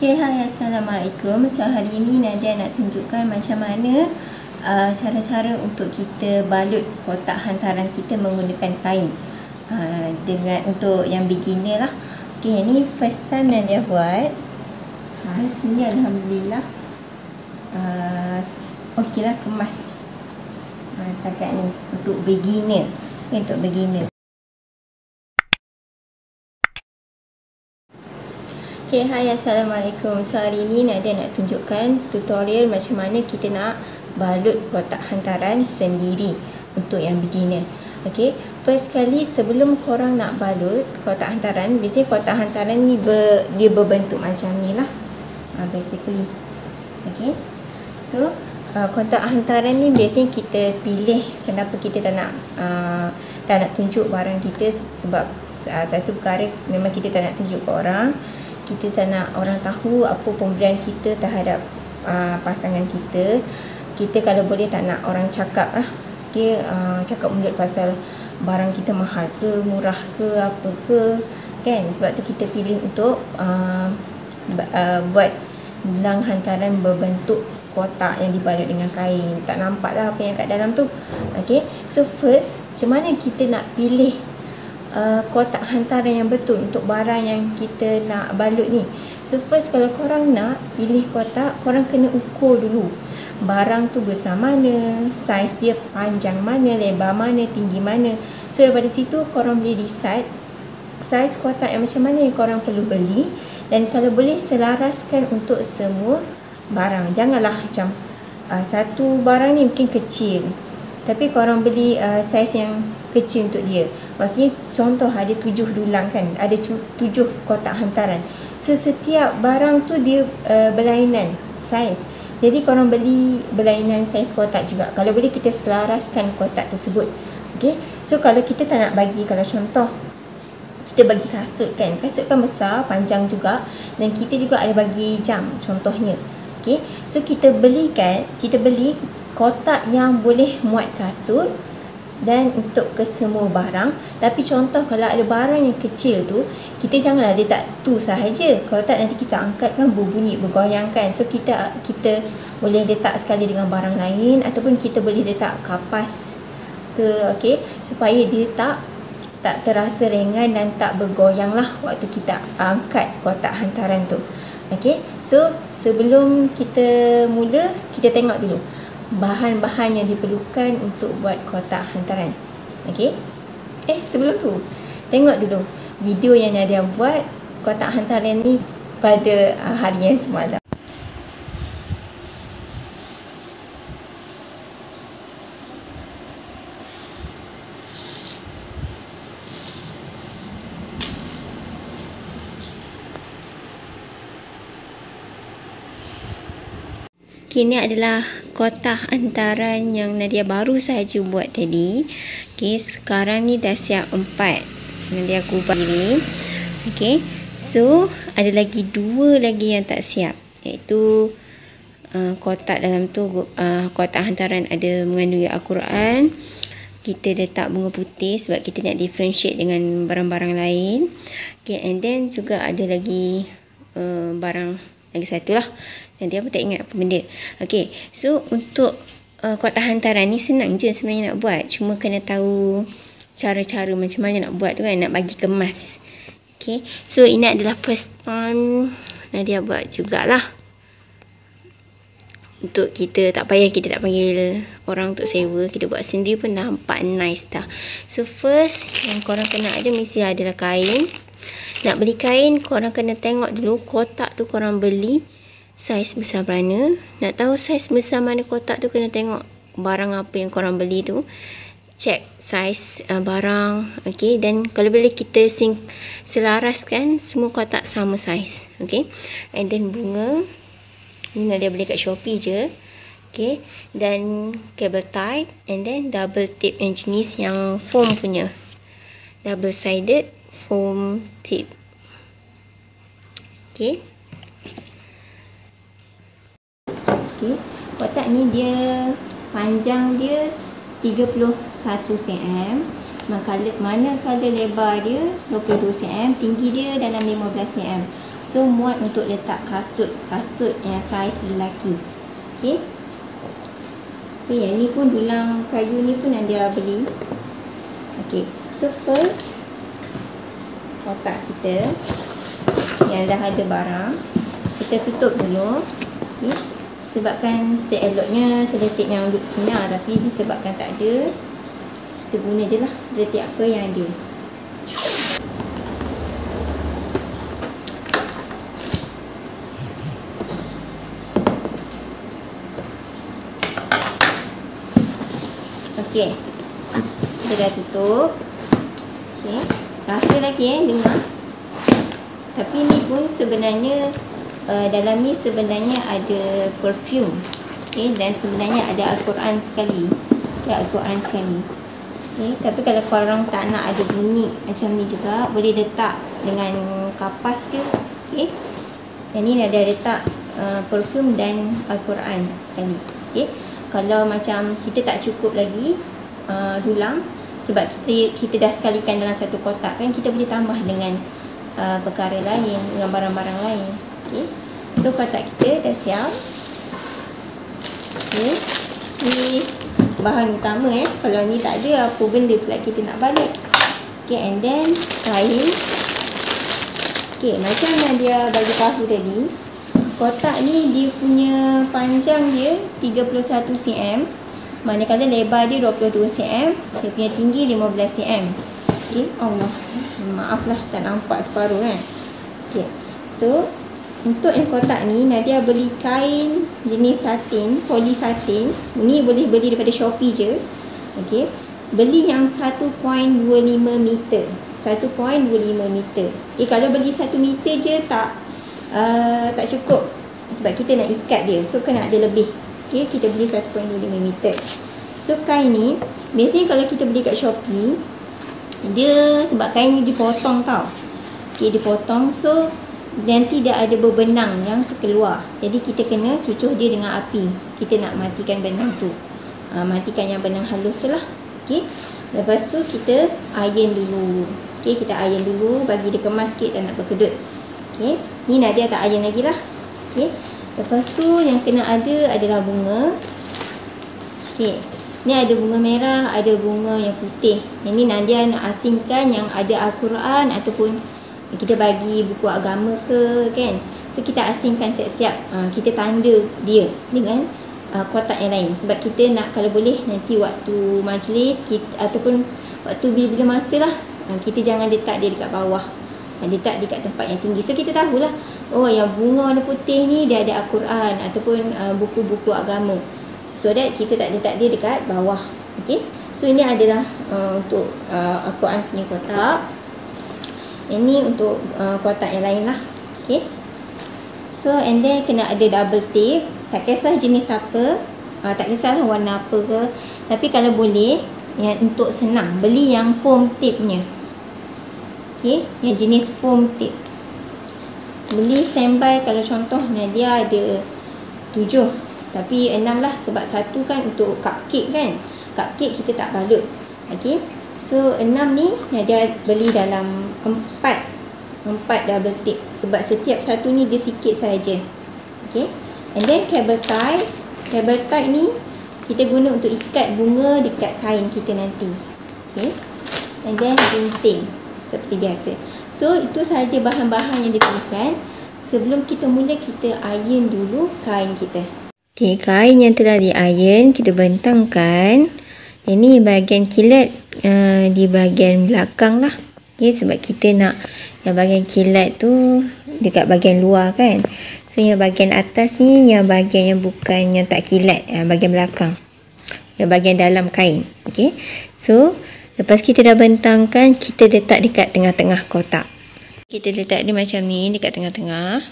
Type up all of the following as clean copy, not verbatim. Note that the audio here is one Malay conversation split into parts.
Okay, hai, Assalamualaikum. So, hari ini Nadia nak tunjukkan macam mana cara-cara untuk kita balut kotak hantaran kita menggunakan kain. Untuk yang beginner lah. Okay, ni first time Nadia buat. Sini Alhamdulillah. Okey lah, kemas. Setakat ni untuk beginner. Okay, untuk beginner. Okay, hai, Assalamualaikum. So, hari ni Nadia nak tunjukkan tutorial macam mana kita nak balut kotak hantaran sendiri untuk yang beginner. Okay, first kali sebelum korang nak balut kotak hantaran, biasanya kotak hantaran ni dia berbentuk macam ni lah, basically. Okay, so kotak hantaran ni biasanya kita pilih. Kenapa kita tak nak tunjuk barang kita? Sebab satu perkara, memang kita tak nak tunjuk ke orang. Kita tak nak orang tahu apa pemberian kita terhadap pasangan kita. Kita kalau boleh tak nak orang cakap lah. Okay, cakap mulut pasal barang kita mahal ke, murah ke, apa ke, kan? Sebab tu kita pilih untuk buat bilang hantaran berbentuk kotak yang dibalut dengan kain. Tak nampak lah apa yang kat dalam tu. Okay, so first, macam mana kita nak pilih kotak hantaran yang betul untuk barang yang kita nak balut ni? So first, kalau korang nak pilih kotak, korang kena ukur dulu barang tu besar mana, saiz dia panjang mana, lebar mana, tinggi mana. So daripada situ korang boleh decide saiz kotak yang macam mana yang korang perlu beli. Dan kalau boleh selaraskan untuk semua barang. Janganlah macam satu barang ni mungkin kecil, tapi korang beli saiz yang kecil untuk dia. Maksudnya contoh ada 7 dulang kan, ada 7 kotak hantaran. So setiap barang tu dia berlainan saiz. Jadi korang beli berlainan saiz kotak juga. Kalau boleh kita selaraskan kotak tersebut. Okay, so kalau kita tak nak bagi, kalau contoh kita bagi kasut kan, kasut kan besar, panjang juga, dan kita juga ada bagi jam contohnya. Okay, so kita beli kotak yang boleh muat kasut dan untuk ke semua barang. Tapi contoh kalau ada barang yang kecil tu, kita janganlah letak tu sahaja. Kalau tak nanti kita angkat kan berbunyi, bergoyang kan. So kita boleh letak sekali dengan barang lain, ataupun kita boleh letak kapas ke, okay, supaya dia tak terasa ringan dan tak bergoyang lah waktu kita angkat kotak hantaran tu. Okay, so sebelum kita mula, kita tengok dulu bahan-bahan yang diperlukan untuk buat kotak hantaran. Okay, sebelum tu tengok dulu video yang Nadia buat kotak hantaran ni pada hari yang semalam. Ini adalah kotak hantaran yang Nadia baru saja buat tadi. Okay, sekarang ni dah siap 4. Nadia kubah ini. Okay, so ada lagi 2 lagi yang tak siap, iaitu kotak dalam tu, kotak hantaran ada mengandungi Al-Quran. Kita letak bunga putih sebab kita nak differentiate dengan barang-barang lain. Okay, and then juga ada lagi barang lagi satu lah, nanti apa tak ingat apa benda. Okay, so untuk kotak hantaran ni senang je sebenarnya nak buat. Cuma kena tahu cara-cara macam mana nak buat tu kan, nak bagi kemas. Okay, so ini adalah first time Nadia buat jugalah. Untuk kita tak payah, kita tak panggil orang untuk sewa, kita buat sendiri pun nampak nice dah. So first yang korang kena ada mesti adalah kain. Nak beli kain, korang kena tengok dulu kotak tu korang beli saiz besar mana. Nak tahu saiz besar mana kotak tu, kena tengok barang apa yang korang beli tu. Check saiz barang. Okay, dan kalau boleh kita selaraskan semua kotak sama saiz. Okay, and then bunga ni Nadia beli kat Shopee je. Okay, dan cable tie, and then double tip yang jenis yang foam punya, double sided foam tip. Okay, kotak ni dia panjang dia 31 cm, manakala lebar dia 22 cm, tinggi dia dalam 15 cm. So muat untuk letak kasut yang saiz lelaki. Okey. Yang ni pun dulang kayu ni pun Nadia beli. Okey. So first kotak kita yang dah ada barang, kita tutup dulu. Okey. Sebabkan seeloknya seletik yang duduk sinar, tapi disebabkan tak ada, kita guna je lah seletik apa yang ada. Okey, kita dah tutup. Okey, rasa lagi dengar. Tapi ni pun sebenarnya dalam ni sebenarnya ada perfume. Okey, dan sebenarnya ada Al-Quran sekali. Ya, Al-Quran sekali. Okey, tapi kalau korang tak nak ada bunyi macam ni juga, boleh letak dengan kapas ke. Okey. Yang ni ada letak perfume dan Al-Quran sekali. Okey. Kalau macam kita tak cukup lagi dulang, sebab kita dah sekalikan dalam satu kotak kan, kita boleh tambah dengan perkara lain, dengan barang-barang lain. Okey. So kotak kita dah siap. Okey. Ni bahan utama Kalau ni tak ada, apa benda pula kita nak balik. Okey, and then kain. Okey, macam yang dia bagi tahu tadi, kotak ni dia punya panjang dia 31 cm, manakala lebar dia 22 cm, dia punya tinggi 15 cm. Okey, Allah, maaflah tak nampak separuh kan. Okey. So, untuk yang kotak ni Nadia beli kain jenis satin, poli satin. Ni boleh beli daripada Shopee je. Okey. Beli yang 1.25 meter. 1.25 meter. Kalau beli 1 meter je tak cukup, sebab kita nak ikat dia, so kena ada lebih. Okey, kita beli 1.25 meter. So kain ni biasanya kalau kita beli kat Shopee, dia sebab kain ni dipotong tau. Okey, dipotong, so nanti dia ada berbenang yang terkeluar. Jadi kita kena cucuh dia dengan api. Kita nak matikan benang tu. Matikan yang benang halus tu lah. Okey. Lepas tu kita iron dulu. Okey, kita iron dulu, bagi dia kemas sikit dan nak berkedut. Okey. Ni Nadia tak iron lagi lah. Okey. Lepas tu yang kena ada adalah bunga. Okey. Ni ada bunga merah, ada bunga yang putih. Yang ni Nadia nak asingkan yang ada Al-Quran ataupun kita bagi buku agama ke kan. So kita asingkan siap-siap. Kita tanda dia dengan kotak yang lain. Sebab kita nak, kalau boleh nanti waktu majlis ataupun waktu bila-bila masa lah, kita jangan letak dia dekat bawah, letak dekat tempat yang tinggi. So kita tahulah, oh yang bunga warna putih ni dia ada Al-Quran ataupun buku-buku agama. So that kita tak letak dia dekat bawah. Okay. So ini adalah untuk Al-Quran punya kotak. Ini untuk kotak yang lain lah. Okay. So and then kena ada double tape. Tak kisah jenis apa, tak kisahlah warna apa ke. Tapi kalau boleh, yang untuk senang, beli yang foam tape nya. Okay, yang jenis foam tape. Beli standby, kalau contoh Nadia ada 7, tapi 6 lah, sebab satu kan untuk cupcake kan. Cupcake kita tak balut. Okay. So 6 ni Nadia beli dalam 4 double tape, sebab setiap satu ni dia sikit saja. Okay. And then cable tie. Cable tie ni kita guna untuk ikat bunga dekat kain kita nanti. Okay. And then gunting seperti biasa. So itu sahaja bahan-bahan yang diperlukan. Sebelum kita mula, kita iron dulu kain kita. Okay, kain yang telah di-iron kita bentangkan. Ini bahagian kilat di bahagian belakang lah. Okay, sebab kita nak yang bahagian kilat tu dekat bahagian luar kan. So yang bahagian atas ni yang bahagian yang bukan, yang tak kilat, bahagian belakang, yang bahagian dalam kain. Okay. So lepas kita dah bentangkan, kita letak dekat tengah-tengah kotak. Kita letak dia macam ni dekat tengah-tengah.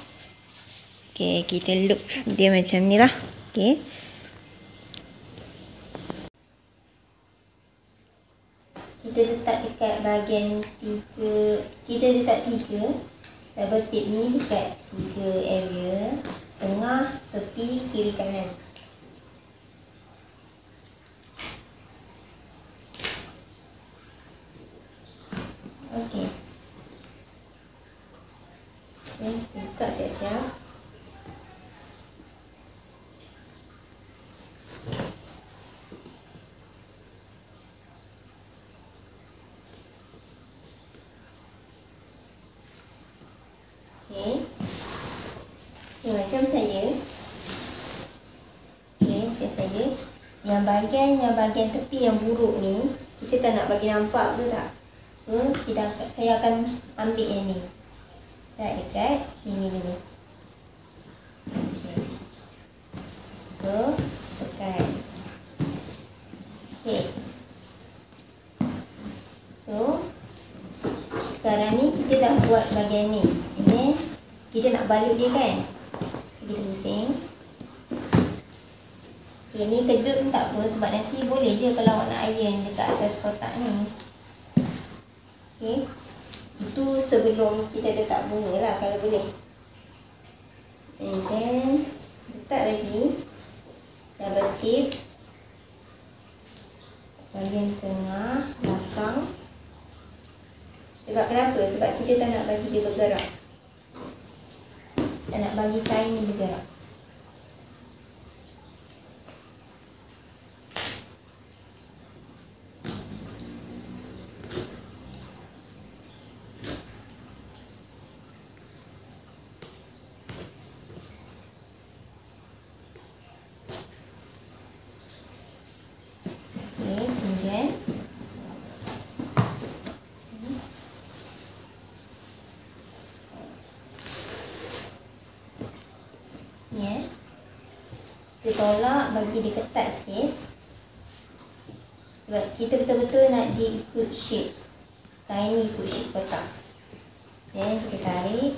Okay, kita look dia macam ni lah. Okay. Kita letak dekat bahagian 3. Kita letak 3 double tape ni dekat 3 area. Tengah, tepi, kiri, kanan. Okey. Buka siap-siap. Macam saya. Macam saya. Yang bahagian tepi yang buruk ni, kita tak nak bagi nampak, betul tak? So, saya akan ambil yang ni. Dekat sini dulu. So, tekan. So, sekarang ni kita dah buat bahagian ni. Kita nak balik dia kan? Kita pusing. Ni kedut pun tak apa, sebab nanti boleh je kalau awak nak iron dekat atas kotak ni. Itu sebelum kita letak bunga lah kalau boleh. And then letak lagi double tip bahagian tengah belakang. Sebab kenapa? Sebab kita tak nak bagi dia bergerak, tak nak bagi kain ni bergerak. Kemudian kita tolak, bagi dia ketat sikit. Sebab kita betul-betul nak dia ikut shape kain ni, ikut shape kotak. Then kita tarik.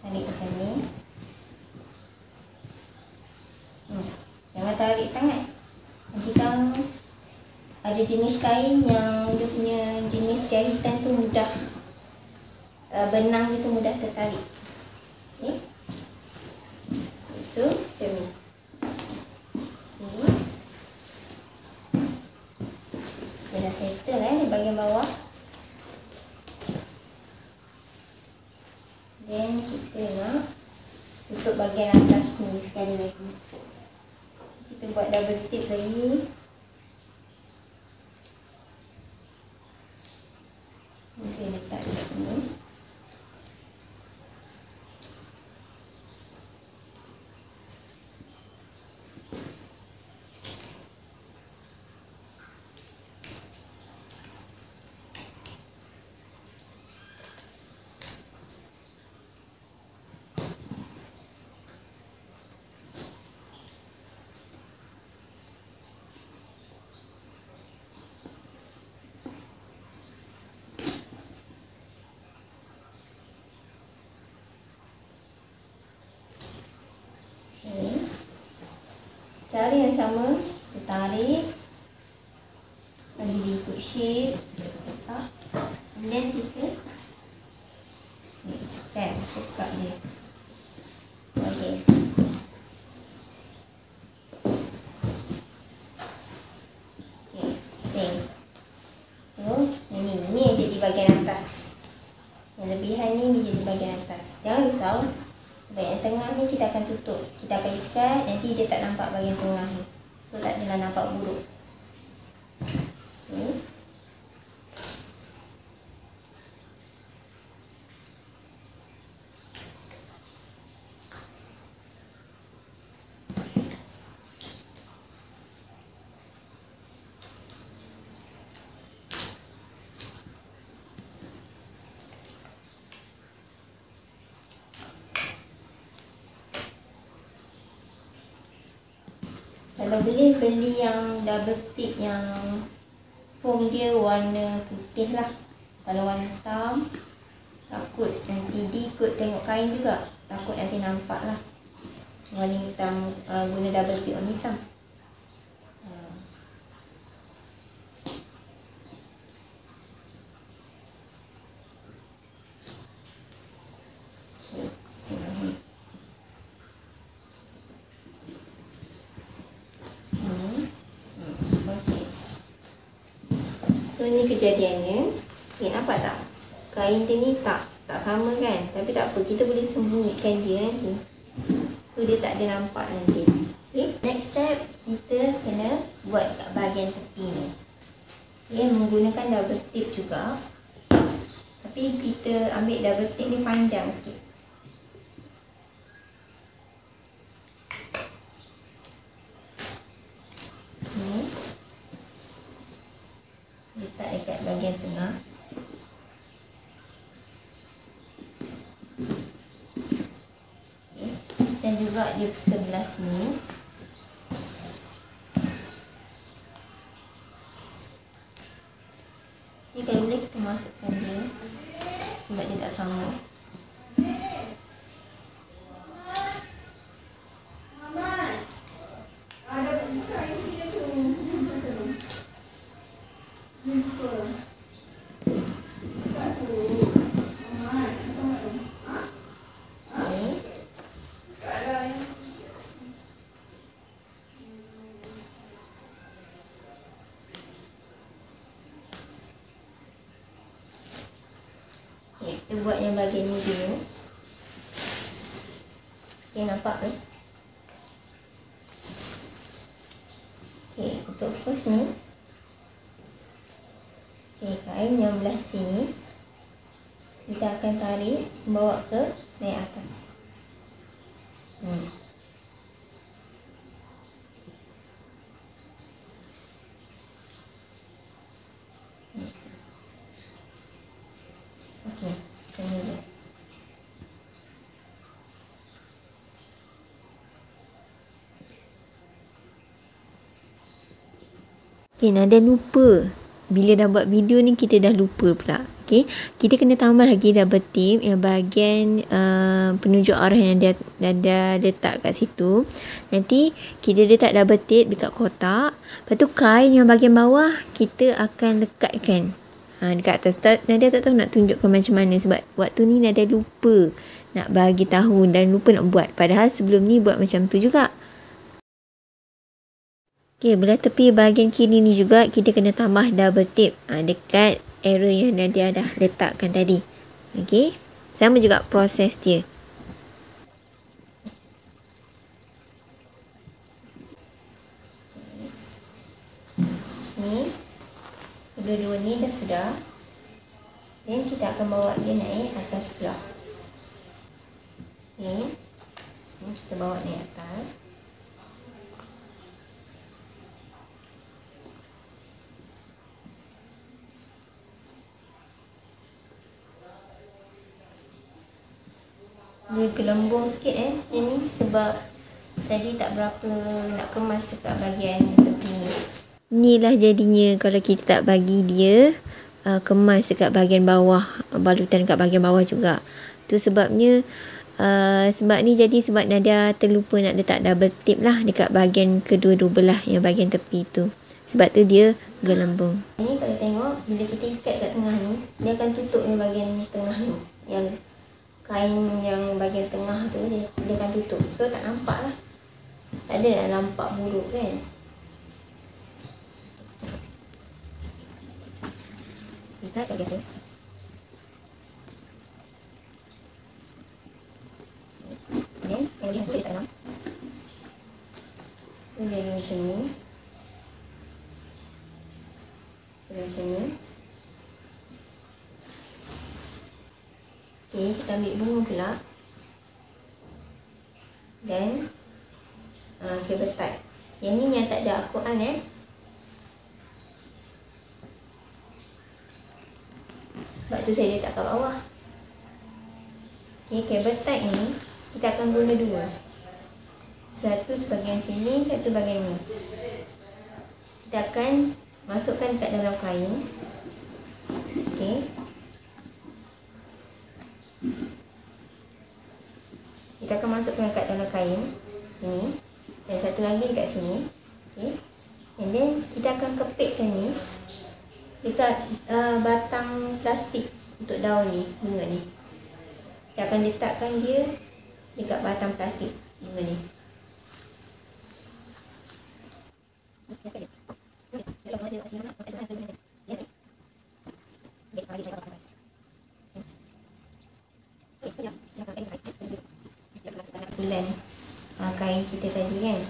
Tarik macam ni. Jangan tarik sangat. Nanti kan ada jenis kain yang dia punya jenis jahitan tu mudah, benang dia tu mudah tertarik. So macam ni. Dia dah settle di bahagian bawah. Then kita nak tutup bahagian atas ni sekali lagi. Kita buat double tip lagi. Mungkin letak di sini. Cara yang sama, kita tarik, bagi dia ikut shape, kemudian kita kan, buka dia. Okey. Same. So, ini yang jadi bahagian atas. Yang lebihan ni jadi bahagian atas. Jangan risau. Bahagian tengah ni kita akan tutup. Kita akan ikat, nanti dia tak nampak bahagian tengah ni. So tak adalah nampak buruk. Kalau boleh beli yang double tip yang foam dia warna putih lah. Kalau warna hitam, takut nanti diikut tengok kain juga. Takut nanti nampak lah warna hitam, guna double tip warna hitam. So ni kejadiannya. Nampak tak? kain dia ni tak sama kan. Tapi tak apa, kita boleh sembunyikan dia nanti. So dia tak ada nampak nanti. Okay. Next step, kita kena buat kat bahagian tepi ni. Okay, menggunakan double tip juga. Tapi kita ambil double tip ni panjang sikit. Ni letak dekat bahagian tengah. Okay. Dan juga di sebelah sini. Ni kalau boleh kita masukkan dia sebab dia tak sama. Kita buat yang bahagian ni dulu. Okay, nampak ke? Okay, untuk first ni. Okay, kain yang belah sini kita akan tarik, bawa ke naik atas. Okay, macam ni je. Okay, Nadia lupa. Bila dah buat video ni, kita dah lupa pula. Okay, kita kena tambah lagi double tip yang bahagian penunjuk arah yang dia letak kat situ. Nanti kita letak double tip dekat kotak. Lepas tu kain yang bahagian bawah kita akan lekatkan dekat atas. Nadia tak tahu nak tunjukkan macam mana sebab waktu ni Nadia lupa nak bagi tahu dan lupa nak buat. Padahal sebelum ni buat macam tu juga. Okay, belah tepi bahagian kiri ni juga kita kena tambah double tip dekat area yang Nadia dah letakkan tadi. Okay, sama juga proses dia. Ni dua-dua ni dah sudah. Dan kita akan bawa dia naik atas pula. Okay, ni kita bawa naik atas. Dia gelembung sikit yang ni sebab tadi tak berapa nak kemas dekat bahagian tepi ni. Inilah jadinya kalau kita tak bagi dia kemas dekat bahagian bawah, balutan dekat bahagian bawah juga. Tu sebabnya sebab ni jadi sebab Nadia terlupa nak letak double tip lah dekat bahagian kedua-dua belah yang bahagian tepi tu. Sebab tu dia gelembung. Ni kalau tengok bila kita ikat kat tengah ni, dia akan tutup yang bahagian tengah ni. Yang kain yang bahagian tengah tu dia akan tutup. So tak nampak lah. Tak ada nak nampak buruk kan. Kita macam biasa. Dan yang boleh hantar dekat dalam. So jadi macam ni. Macam ni. Okay, kita ambil bunga pula. Dan kita betat. Yang ni yang tak ada Al-Quran sebab tu saya letak kat bawah. Okay, betat ni kita akan guna dua. Satu sebahagian sini, satu bahagian ni. Kita akan masukkan kat dalam kain. Okay. Kita akan masukkan kat dalam kain ini. Dan satu lagi dekat sini. Okay. And then kita akan kepitkan ni dekat batang plastik untuk daun ni, bunga ni. Kita akan letakkan dia dekat batang plastik bunga ni. blend kain kita tadi kan.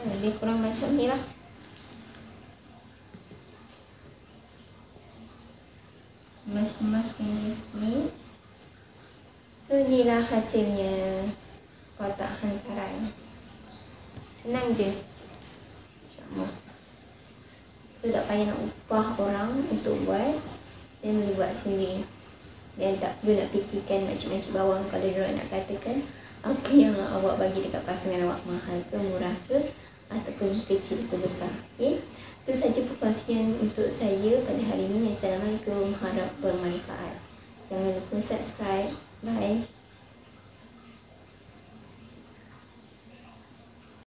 Lebih kurang macam ni lah. Kemas-kemaskan dia sikit. So ni lah hasilnya kotak hantaran. Senang je. InsyaAllah. So tak payah nak upah orang untuk buat. Dia boleh buat sendiri. Dan tak perlu nak fikirkan macam-macam bawang kalau diorang nak katakan apa yang awak bagi dekat pasangan awak mahal ke, murah ke, ataupun kecil ke besar. Okay? Itu saja perkongsian untuk saya pada hari ini. Assalamualaikum, harap bermanfaat. Jangan lupa subscribe. Bye.